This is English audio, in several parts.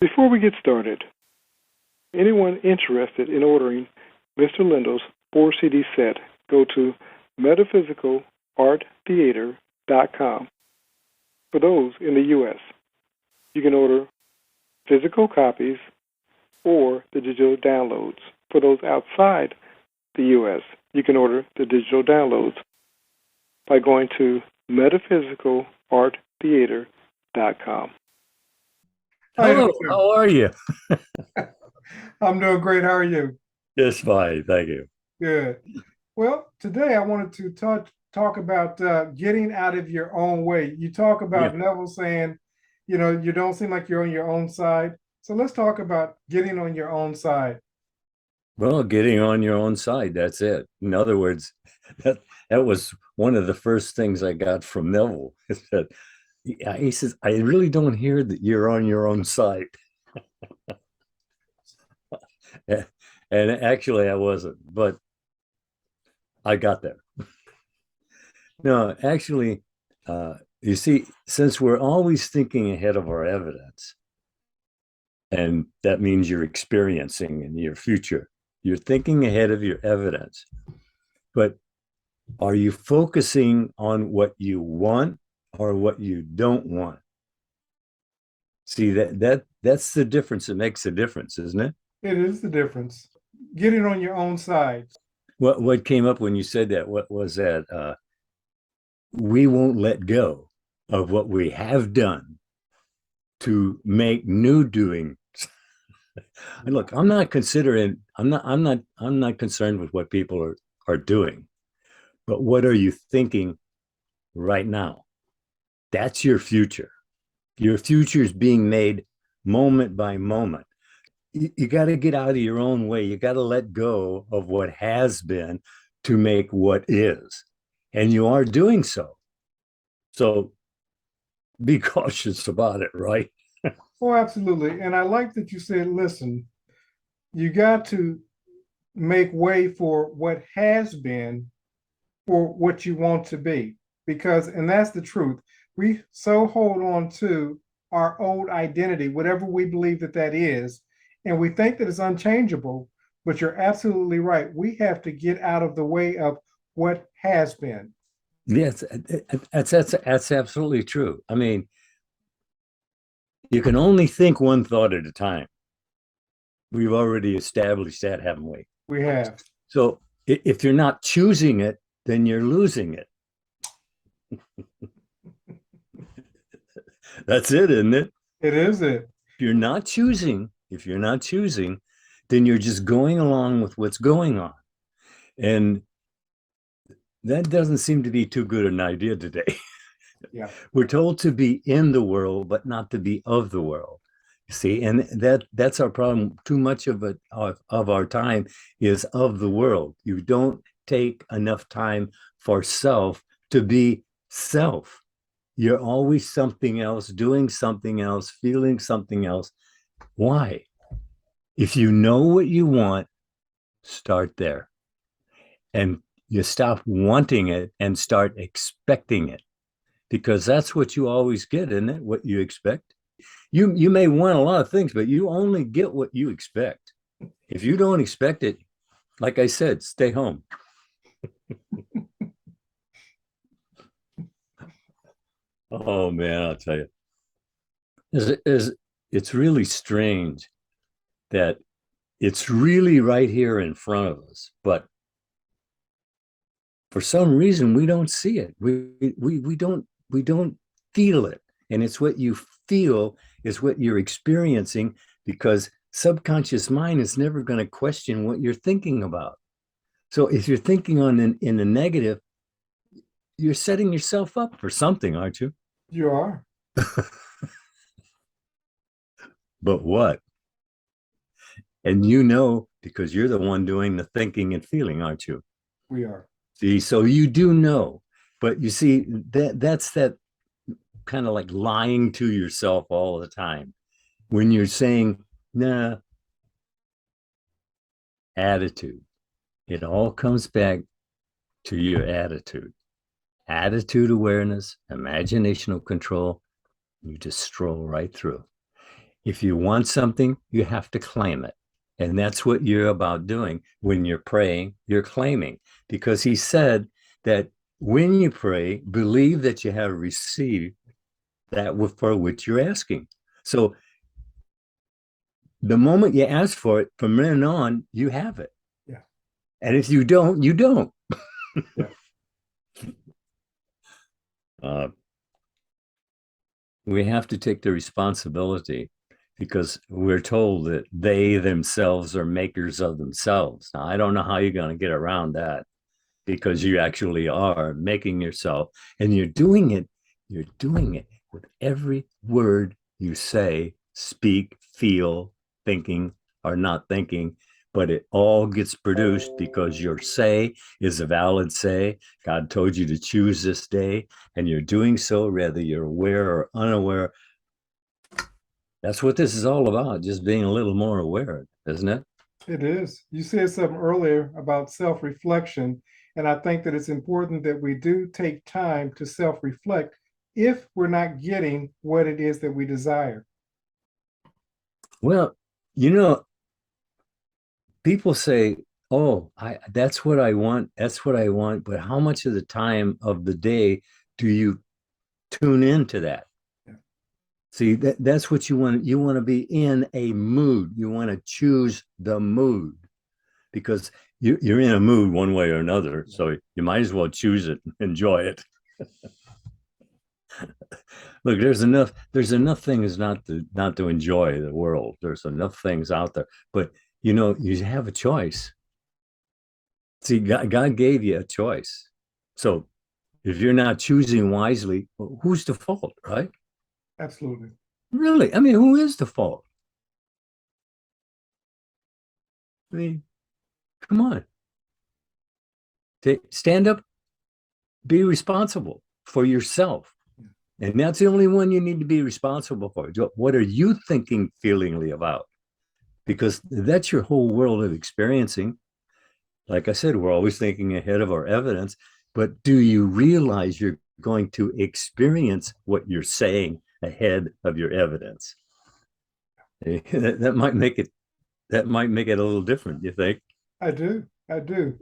Before we get started, anyone interested in ordering Mr. Lindell's 4-CD set, go to metaphysicalarttheater.com. For those in the U.S., you can order physical copies or the digital downloads. For those outside the U.S., you can order the digital downloads by going to metaphysicalarttheater.com. Hello, how are you? I'm doing great. How are you? Just fine, thank you. Good. Well, today I wanted to talk about getting out of your own way. You talk about Neville saying, you don't seem like you're on your own side. So let's talk about getting on your own side. Well, getting on your own side, that's it. In other words, that was one of the first things I got from Neville. Is that he says, I really don't hear that you're on your own side. And actually I wasn't, but I got there. No, actually, you see, since we're always thinking ahead of our evidence, and that means you're experiencing in your future, you're thinking ahead of your evidence. But are you focusing on what you want or what you don't want? See, that's the difference. It makes a difference, isn't it? It is the difference. Getting on your own side. What came up when you said that? What was that? We won't let go of what we have done to make new doing. And look, I'm not concerned with what people are doing, but what are you thinking right now? That's your future. Your future is being made moment by moment. You got to get out of your own way. You got to let go of what has been to make what is. And you are doing so. So be cautious about it, right? Oh, absolutely. And I like that you said, listen, you got to make way for what has been for what you want to be. And that's the truth. We so hold on to our old identity, whatever we believe that is, and we think that it's unchangeable, but you're absolutely right. We have to get out of the way of what has been. Yes, that's absolutely true. I mean, you can only think one thought at a time. We've already established that, haven't we? We have. So if you're not choosing it, then you're losing it. That's it, isn't it? It is it. If you're not choosing, then you're just going along with what's going on. And that doesn't seem to be too good an idea today. Yeah. We're told to be in the world, but not to be of the world. See, and that's our problem. Too much of our time is of the world. You don't take enough time for self to be self. You're always something else, doing something else, feeling something else. Why? If you know what you want, start there. And you stop wanting it and start expecting it. Because that's what you always get, isn't it? What you expect. You may want a lot of things, but you only get what you expect. If you don't expect it, like I said, stay home. Oh man, I'll tell you. It's really strange that it's really right here in front of us, but for some reason we don't see it. We don't feel it. And it's what you feel is what you're experiencing, because subconscious mind is never going to question what you're thinking about. So if you're thinking in the negative, you're setting yourself up for something, aren't you? You are. But what? And because you're the one doing the thinking and feeling, aren't you? We are. See, so you do know. But you see, that's that kind of like lying to yourself all the time. When you're saying, nah, attitude. It all comes back to your attitude. Attitude awareness, imaginational control, you just stroll right through. If you want something, you have to claim it. And that's what you're about doing. When you're praying, you're claiming, because he said that when you pray, believe that you have received that for which you're asking. So the moment you ask for it, from then on, you have it. Yeah. And if you don't, you don't. Yeah. We have to take the responsibility, because we're told that they themselves are makers of themselves. Now, I don't know how you're going to get around that, because you actually are making yourself, and you're doing it with every word you say, speak, feel, thinking, or not thinking. But it all gets produced because your say is a valid say. God told you to choose this day, and you're doing so whether you're aware or unaware. That's what this is all about, just being a little more aware, isn't it? It is. You said something earlier about self-reflection, and I think that it's important that we do take time to self-reflect if we're not getting what it is that we desire. Well, people say, "Oh, that's what I want. That's what I want." But how much of the time of the day do you tune into that? Yeah. See, that's what you want. You want to be in a mood. You want to choose the mood, because you're in a mood one way or another. So you might as well choose it, enjoy it. Look, there's enough things not to enjoy the world. There's enough things out there, but you have a choice. See, God gave you a choice. So if you're not choosing wisely, well, who's the fault, right? Absolutely. Really? I mean, who is the fault? I mean, come on. Stand up, be responsible for yourself. And that's the only one you need to be responsible for. What are you thinking feelingly about? Because that's your whole world of experiencing. Like I said, we're always thinking ahead of our evidence, but do you realize you're going to experience what you're saying ahead of your evidence? That might make it a little different, you think? I do. I do.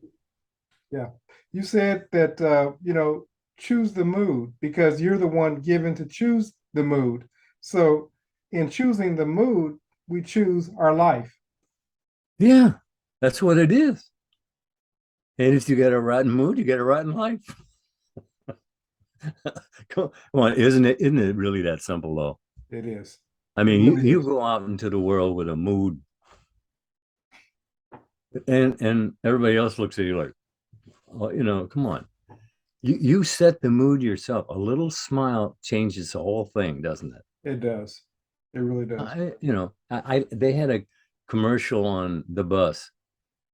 Yeah. You said that, choose the mood because you're the one given to choose the mood. So in choosing the mood, we choose our life. Yeah, that's what it is. And if you get a rotten mood, you get a rotten life. Come on, isn't it really that simple though? It is. I It mean, really you is. go out into the world with a mood, and everybody else looks at you like, well, come on. You set the mood yourself. A little smile changes the whole thing, doesn't it? It does. It really does. They had a commercial on the bus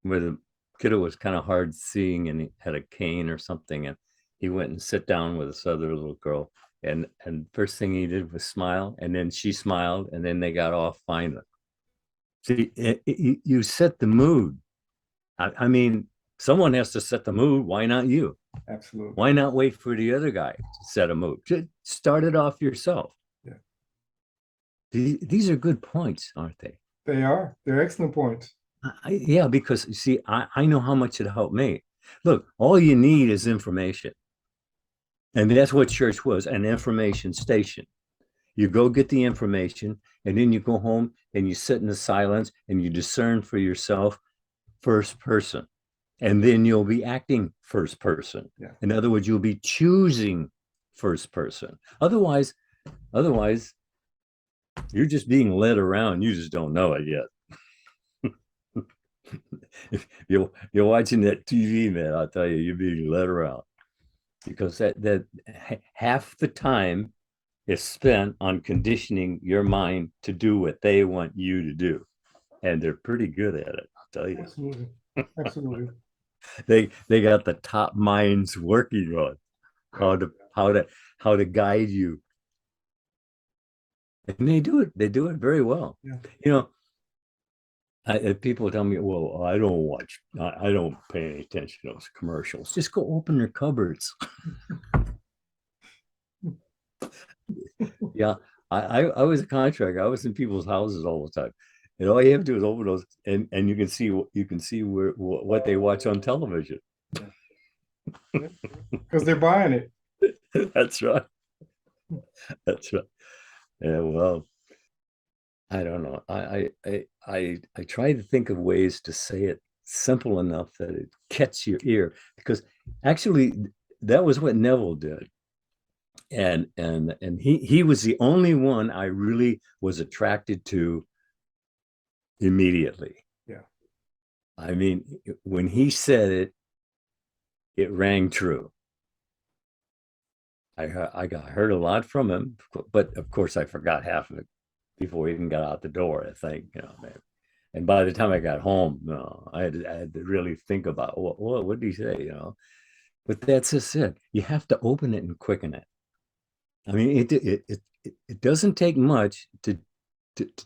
where the kiddo was kind of hard seeing, and he had a cane or something, and he went and sit down with this other little girl, and first thing he did was smile, and then she smiled, and then they got off finally. See, you set the mood. I mean, someone has to set the mood. Why not you? Absolutely. Why not wait for the other guy to set a mood? Just start it off yourself. Yeah. These are good points, aren't they? They are. They're excellent points. Yeah, because you see, I know how much it helped me. Look, all you need is information. And that's what church was, an information station. You go get the information, and then you go home and you sit in the silence and you discern for yourself first person. And then you'll be acting first person. Yeah. In other words, you'll be choosing first person. Otherwise, you're just being led around. You just don't know it yet. If you're watching that TV, man, I'll tell you, you're being led around, because that half the time is spent on conditioning your mind to do what they want you to do, and they're pretty good at it, I'll tell you. Absolutely. Absolutely. They got the top minds working on how to guide you, and they do it very well. Yeah. People tell me, well, I don't pay any attention to those commercials. Just go open your cupboards. Yeah, I was a contractor. I was in people's houses all the time. And all you have to do is open those, and you can see what they watch on television. Because they're buying it. That's right. That's right. Yeah, well, I don't know. I try to think of ways to say it simple enough that it catches your ear, because actually that was what Neville did. And he was the only one I really was attracted to immediately. Yeah. I mean, when he said it, it rang true. I heard a lot from him, but of course I forgot half of it before we even got out the door, I think, man. And by the time I got home, I had to really think about what did he say. But that's just it. You have to open it and quicken it. I mean, it doesn't take much to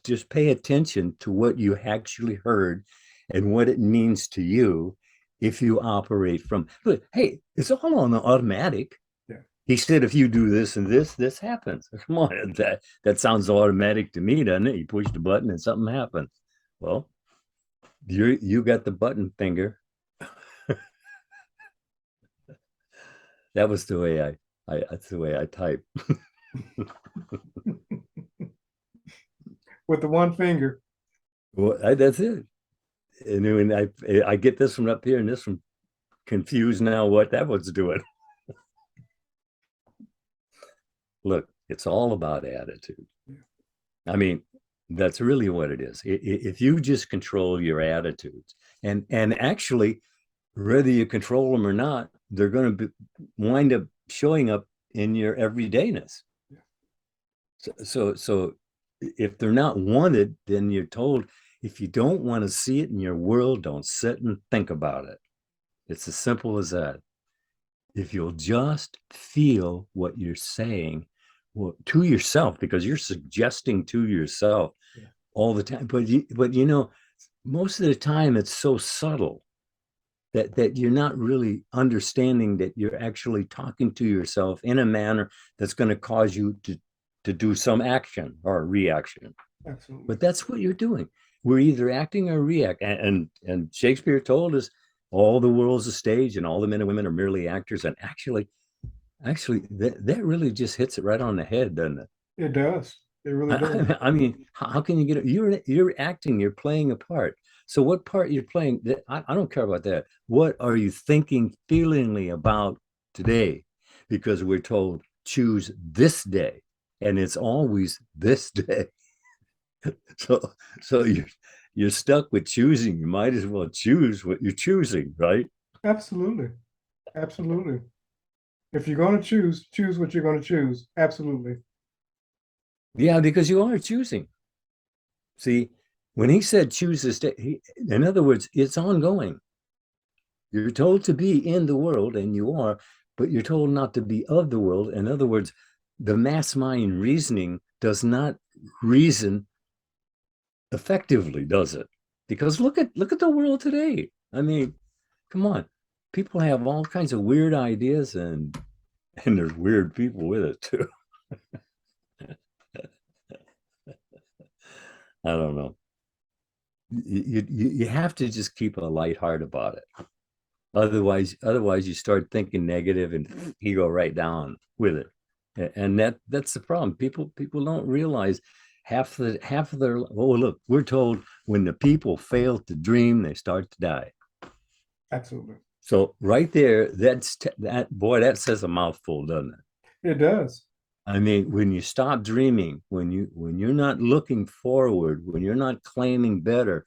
just pay attention to what you actually heard and what it means to you if you operate from. Look, hey, it's all on the automatic. Yeah. He said, if you do this and this happens. Come on, that sounds automatic to me, doesn't it? You push the button and something happens. Well, you got the button finger. That was the way that's the way I type. With the one finger. Well, that's it. And when I get this one up here and this one confused now what that one's doing. Look, it's all about attitude. I mean, that's really what it is. If you just control your attitudes, and actually, whether you control them or not, they're going to wind up showing up in your everydayness. So if they're not wanted, then you're told, if you don't want to see it in your world, don't sit and think about it. It's as simple as that. If you'll just feel what you're saying, well, to yourself, because you're suggesting to yourself all the time. But most of the time it's so subtle that you're not really understanding that you're actually talking to yourself in a manner that's going to cause you to do some action or reaction. Absolutely. But that's what you're doing. We're either acting or react. And Shakespeare told us all the world's a stage and all the men and women are merely actors. And actually that really just hits it right on the head, doesn't it? It does. It really does. I mean, how can you get it? You're acting, you're playing a part. So what part you're playing, I don't care about that. What are you thinking feelingly about today? Because we're told choose this day, and it's always this day. So you're stuck with choosing. You might as well choose what you're choosing, right? Absolutely. Absolutely. If you're going to choose what you're going to choose. Absolutely. Yeah, because you are choosing. See, when he said choose this day, in other words, it's ongoing. You're told to be in the world, and you are, but you're told not to be of the world. In other words, the mass mind reasoning does not reason effectively, does it? Because look at the world today. I mean, come on. People have all kinds of weird ideas, and there's weird people with it too. I don't know. You have to just keep a light heart about it. Otherwise you start thinking negative and you go right down with it. And that's the problem. People don't realize half of their, oh, look, we're told when the people fail to dream, they start to die. Absolutely. So right there, that says a mouthful, doesn't it? It does. I mean, when you stop dreaming, when you're not looking forward, when you're not claiming better,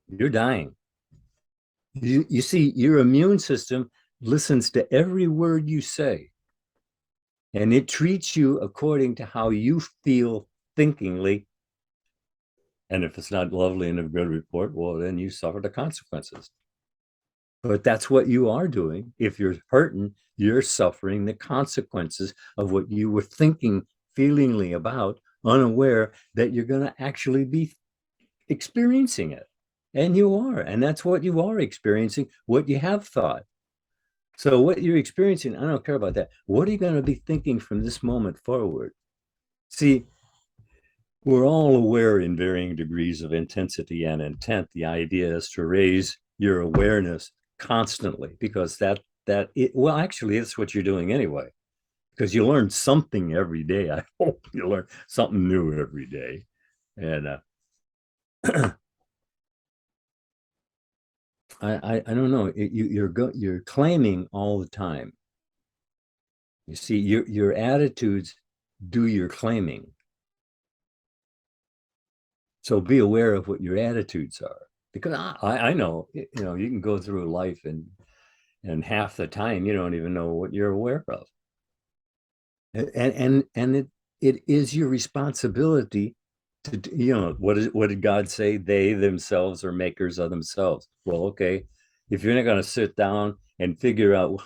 you're dying. You see, your immune system listens to every word you say, and it treats you according to how you feel thinkingly. And if it's not lovely and a good report, well, then you suffer the consequences. But that's what you are doing. If you're hurting, you're suffering the consequences of what you were thinking feelingly about, unaware that you're going to actually be experiencing it. And you are. And that's what you are experiencing, what you have thought. So what you're experiencing, I don't care about that. What are you going to be thinking from this moment forward? See, We're all aware in varying degrees of intensity and intent. The idea is to raise your awareness constantly, because well, actually, it's what you're doing anyway, because you learn something every day. I hope you learn something new every day. And I don't know. You're claiming all the time. You see, your attitudes do your claiming. So be aware of what your attitudes are, because I know, you can go through life and half the time you don't even know what you're aware of. And it is your responsibility to, what did God say? They themselves are makers of themselves. Well, okay, if you're not going to sit down and figure out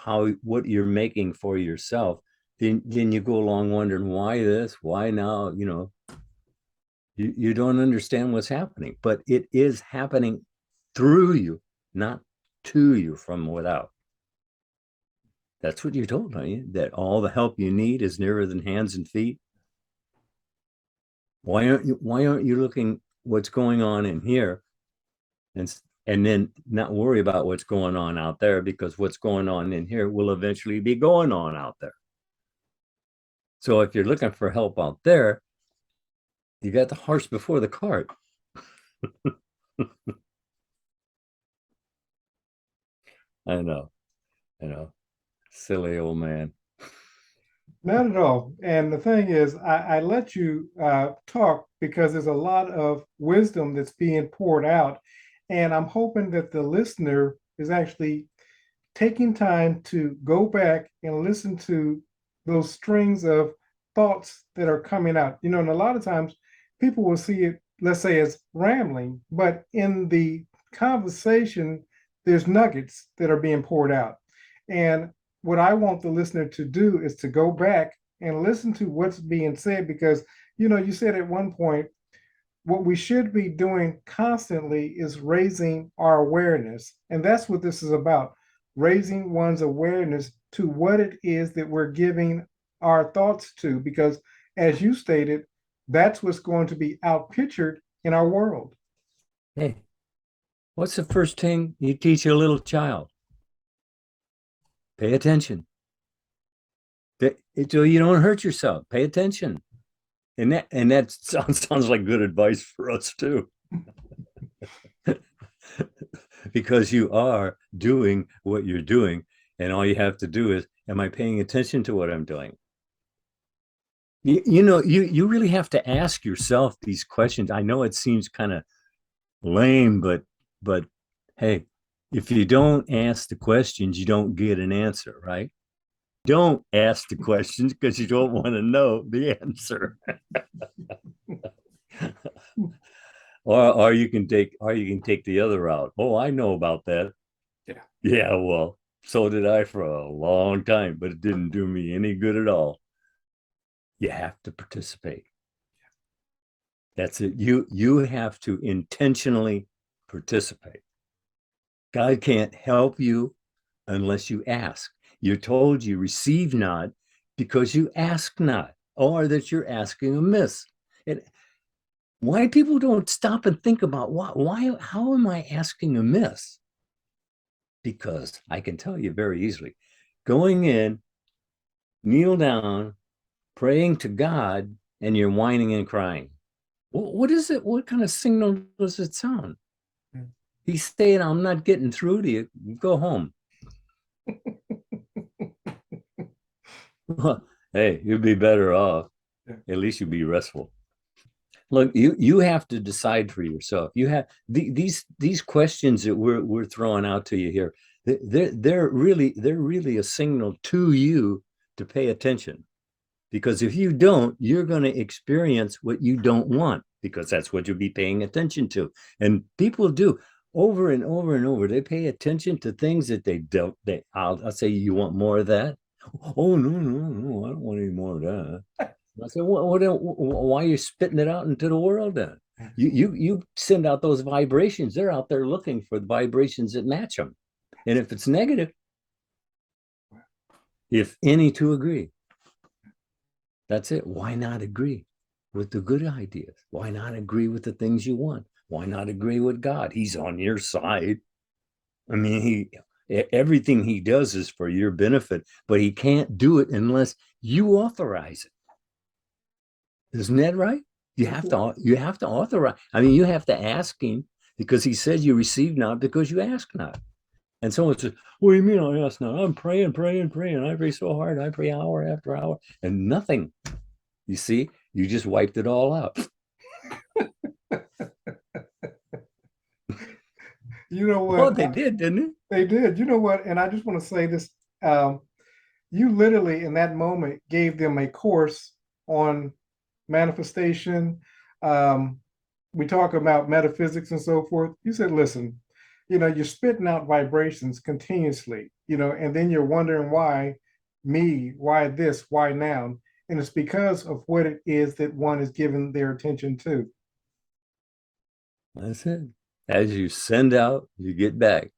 what you're making for yourself, then you go along wondering why this, why now, you don't understand what's happening, but it is happening through you, not to you from without. That's what you're told, don't you? That all the help you need is nearer than hands and feet. Why aren't you looking what's going on in here and then not worry about what's going on out there, because what's going on in here will eventually be going on out there. So if you're looking for help out there, you got the horse before the cart. I know. Silly old man. Not at all. And the thing is, I let you talk because there's a lot of wisdom that's being poured out. And I'm hoping that the listener is actually taking time to go back and listen to those strings of thoughts that are coming out. And a lot of times people will see it, let's say, as rambling, but in the conversation, there's nuggets that are being poured out. And what I want the listener to do is to go back and listen to what's being said, because, you said at one point, what we should be doing constantly is raising our awareness. And that's what this is about, raising one's awareness to what it is that we're giving our thoughts to, because as you stated, that's what's going to be outpictured in our world. Hey, what's the first thing you teach a little child? Pay attention. So you don't hurt yourself. Pay attention. And that sounds like good advice for us too. Because you are doing what you're doing, and all you have to do is, am I paying attention to what I'm doing? You really have to ask yourself these questions. I know it seems kind of lame, but hey, if you don't ask the questions, you don't get an answer, right? Don't ask the questions because you don't want to know the answer. or you can take the other route. Oh, I know about that. Yeah, well, so did I for a long time, but it didn't do me any good at all. You have to participate. That's it. You have to intentionally participate. God can't help you unless you ask. You're told you receive not because you ask not, or that you're asking amiss. Why people don't stop and think about how am I asking amiss? Because I can tell you very easily, going in, kneel down, praying to God, and you're whining and crying. What is it? What kind of signal does it sound? He's saying, I'm not getting through to you. Go home. Hey, you'd be better off. At least you'd be restful. Look, you have to decide for yourself. You have these questions that we're throwing out to you here. They're really a signal to you to pay attention. Because if you don't, you're going to experience what you don't want, because that's what you'll be paying attention to. And people do over and over and over. They pay attention to things that they don't. I'll say, you want more of that? Oh, no, I don't want any more of that. I said, why are you spitting it out into the world then? You send out those vibrations. They're out there looking for the vibrations that match them. And if it's negative, if any to agree, that's it. Why not agree? with the good ideas? Why not agree with the things you want? Why not agree with God? He's on your side. I mean, everything he does is for your benefit, but he can't do it unless you authorize it. Isn't that right? You have to authorize. I mean, you have to ask him, because he said you receive not because you ask not. And someone says, what do you mean I ask not? I'm praying. I pray so hard. I pray hour after hour and nothing. You see, you just wiped it all out. You know what? Oh, they did, didn't they? They did. You know what? And I just want to say this. You literally, in that moment, gave them a course on manifestation. We talk about metaphysics and so forth. You said, listen, you're spitting out vibrations continuously, and then you're wondering why me, why this, why now? And it's because of what it is that one is giving their attention to. That's it. As you send out, you get back.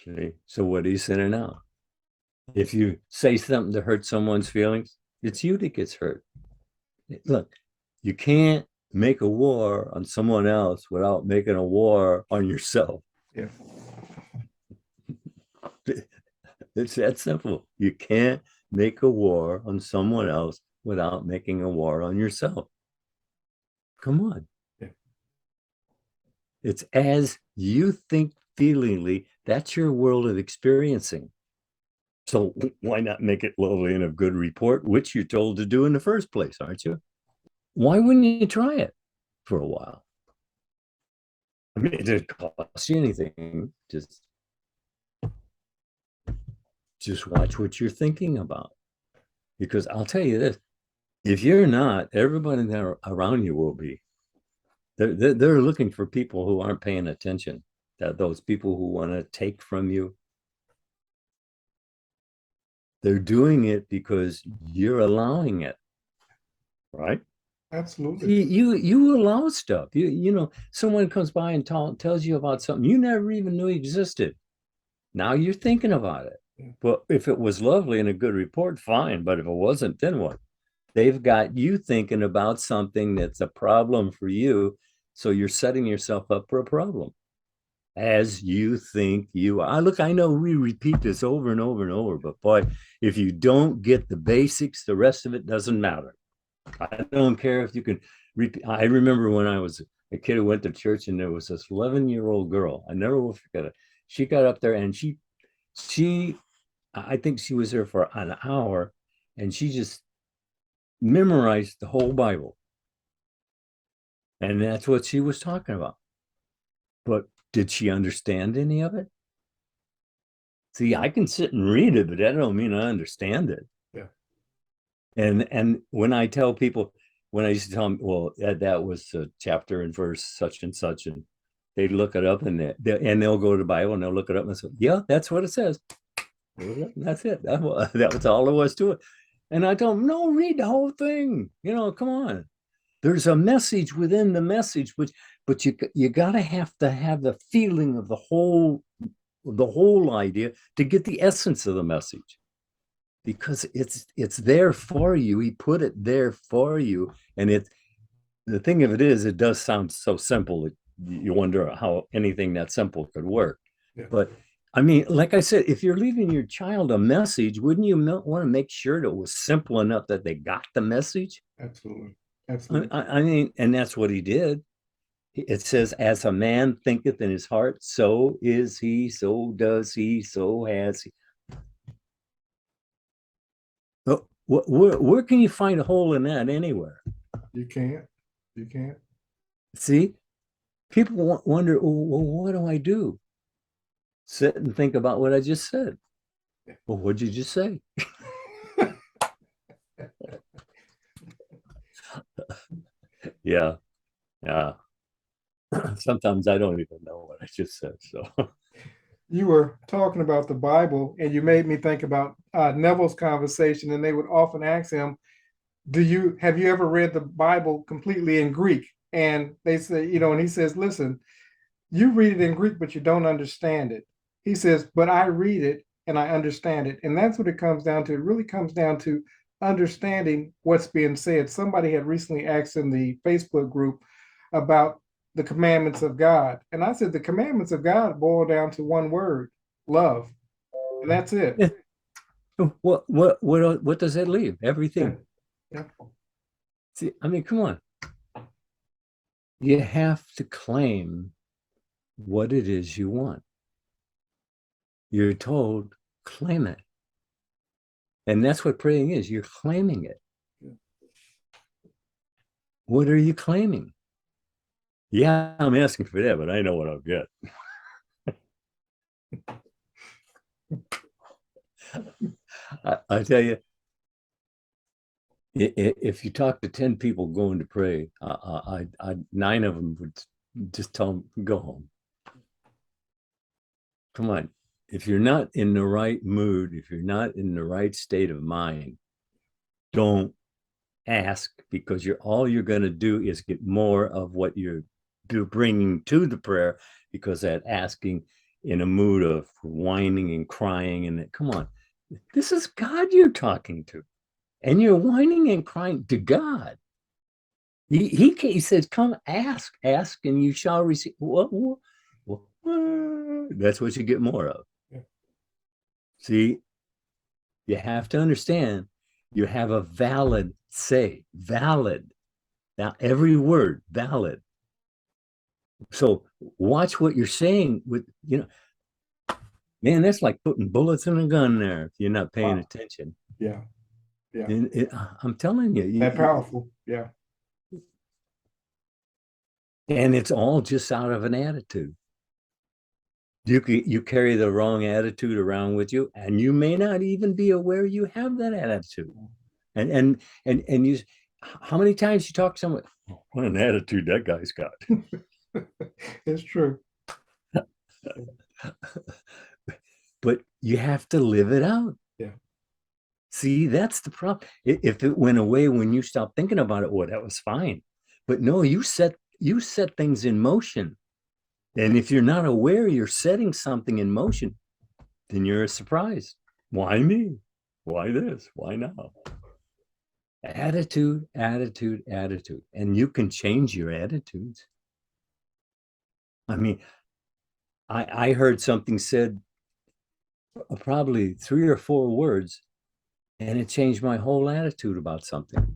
Okay. So what are you sending out? If you say something to hurt someone's feelings, it's you that gets hurt. Look, you can't make a war on someone else without making a war on yourself. Yeah. It's that simple. You can't make a war on someone else without making a war on yourself. Come on. Yeah. It's as you think feelingly, that's your world of experiencing. So why not make it lovely and of good report, which you're told to do in the first place, aren't you? Why wouldn't you try it for a while? I mean, it doesn't cost you anything. Just watch what you're thinking about. Because I'll tell you this, if you're not, everybody that around you will be. They're looking for people who aren't paying attention, those people who want to take from you. They're doing it because you're allowing it, right? Absolutely. You allow stuff. Someone comes by and tells you about something you never even knew existed. Now you're thinking about it. Yeah. But if it was lovely and a good report, fine. But if it wasn't, then what? They've got you thinking about something that's a problem for you. So you're setting yourself up for a problem. As you think you are. Look, I know we repeat this over and over and over, but boy, if you don't get the basics, the rest of it doesn't matter. I don't care if you can repeat. I remember when I was a kid who went to church, and there was this 11-year-old girl. I never will forget it. She got up there and she, I think she was there for an hour, and she just memorized the whole Bible. And that's what she was talking about. But did she understand any of it? See, I can sit and read it, but that don't mean I understand it. Yeah. And when I tell people, when I used to tell them, well, that was a chapter and verse such and such, and they look it up and they'll go to the Bible and they'll look it up and say, yeah, that's what it says. That's it. That was all there was to it. And I tell them, no, read the whole thing. Come on. There's a message within the message, but you gotta have the feeling of the whole idea to get the essence of the message, because it's there for you. He put it there for you, and the thing of it is, it does sound so simple that you wonder how anything that simple could work. Yeah. But I mean, like I said, if you're leaving your child a message, wouldn't you want to make sure that it was simple enough that they got the message? Absolutely. Absolutely. I mean, and that's what he did. It says, as a man thinketh in his heart, so is he, so does he, so has he. Where can you find a hole in that anywhere? You can't. You can't. See, people wonder, well, what do I do? Sit and think about what I just said. Well, what'd you just say? Yeah. Sometimes I don't even know what I just said. So you were talking about the Bible, and you made me think about Neville's conversation, and they would often ask him, have you ever read the Bible completely in Greek? And they say, and he says, listen, you read it in Greek, but you don't understand it. He says, but I read it and I understand it. And that's what it comes down to. It really comes down to understanding what's being said. Somebody had recently asked in the Facebook group about the commandments of God. And I said, the commandments of God boil down to one word, love. And that's it. Yeah. What does that leave? Everything. Yeah. See, I mean, come on. You have to claim what it is you want. You're told, claim it. And that's what praying is. You're claiming it. What are you claiming? Yeah, I'm asking for that, but I know what I'll get. I tell you, if you talk to 10 people going to pray, 9 of them would just tell them, go home. Come on. If you're not in the right mood, if you're not in the right state of mind, don't ask, because all you're going to do is get more of what you're bringing to the prayer, because that asking in a mood of whining and crying, and come on, this is God you're talking to, and you're whining and crying to God. He says, come ask, and you shall receive. That's what you get more of. Yeah. See, you have to understand, you have a valid say, valid. Now, every word, valid. So watch what you're saying with, man, that's like putting bullets in a gun there if you're not paying attention. Yeah. Yeah. I'm telling you. That powerful. Yeah. And it's all just out of an attitude. You carry the wrong attitude around with you, and you may not even be aware you have that attitude. And you, how many times you talk to someone, what an attitude that guy's got. It's true. But you have to live it out. Yeah. See, that's the problem. If it went away when you stopped thinking about it, well, that was fine. But no, you set things in motion. And if you're not aware you're setting something in motion, then you're surprised. Why me? Why this? Why now? Attitude. And you can change your attitudes. I mean, I heard something said, probably 3 or 4 words, and it changed my whole attitude about something.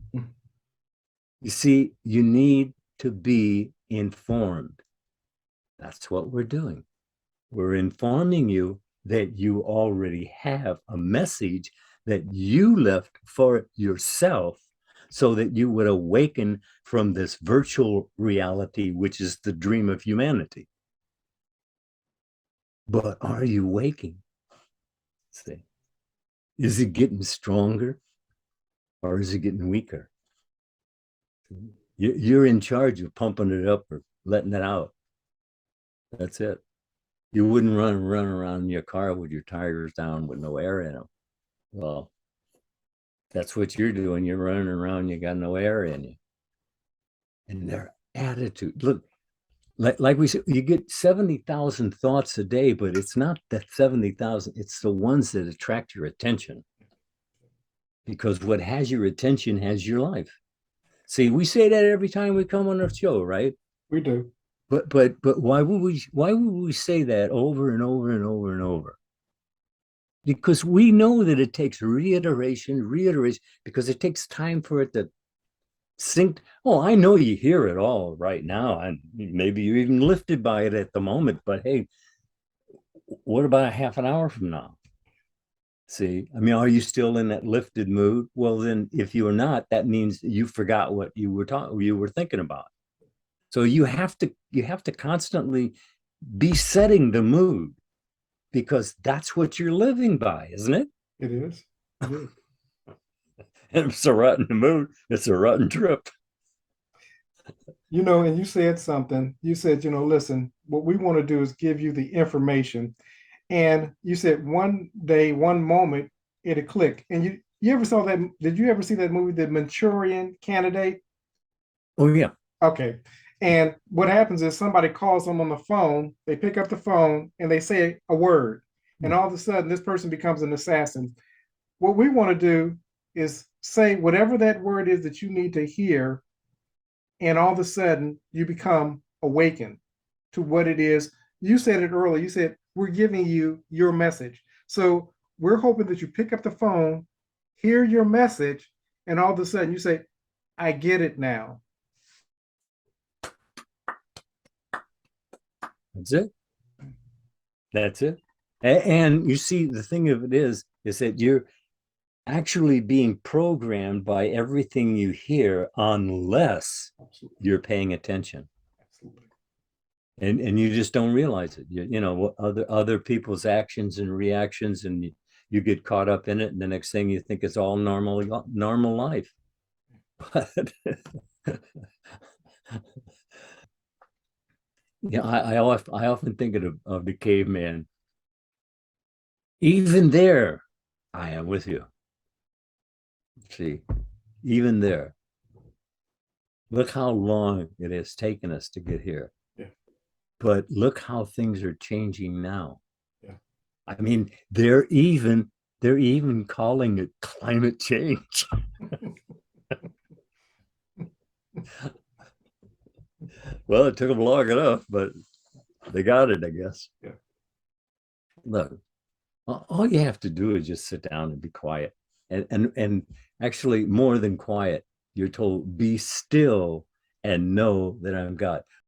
You see, you need to be informed. That's what we're doing. We're informing you that you already have a message that you left for yourself, so that you would awaken from this virtual reality, which is the dream of humanity. But are you waking? See, is it getting stronger, or is it getting weaker? You're in charge of pumping it up or letting it out. That's it. You wouldn't run around in your car with your tires down with no air in them. Well, that's what you're doing. You're running around, you got no air in you. And their attitude, look, like we said, you get 70,000 thoughts a day, but it's not that 70,000, it's the ones that attract your attention. Because what has your attention has your life. See, we say that every time we come on our show, right? We do. But why would we say that over and over and over and over? Because we know that it takes reiteration, because it takes time for it to sink. Oh, I know you hear it all right now, and maybe you're even lifted by it at the moment, but hey, what about a half an hour from now? See, I mean, are you still in that lifted mood? Well, then if you're not, that means you forgot what you were thinking about. So you have to constantly be setting the mood, because that's what you're living by, isn't it? It is. It is. And if it's a rotten mood, it's a rotten trip. And you said something. You said, listen, what we want to do is give you the information. And you said one day, one moment, it'll click. And you ever saw that? Did you ever see that movie, The Manchurian Candidate? Oh, yeah. Okay. And what happens is somebody calls them on the phone, they pick up the phone and they say a word. And all of a sudden, this person becomes an assassin. What we want to do is say whatever that word is that you need to hear, and all of a sudden you become awakened to what it is. You said it earlier. You said, we're giving you your message. So we're hoping that you pick up the phone, hear your message, and all of a sudden you say, I get it now. That's it. That's it. And you see, the thing of it is that you're actually being programmed by everything you hear unless you're paying attention. Absolutely. And you just don't realize it. You know, other people's actions and reactions, and you get caught up in it, and the next thing you think it's all normal life. But yeah, I often think of the caveman. Even there, I am with you. See, even there, look how long it has taken us to get here. Yeah. But look how things are changing now. Yeah. I mean, they're even calling it climate change. Well, it took them long enough, but they got it, I guess. Yeah. Look, all you have to do is just sit down and be quiet. And actually, more than quiet, you're told, be still and know that I'm God.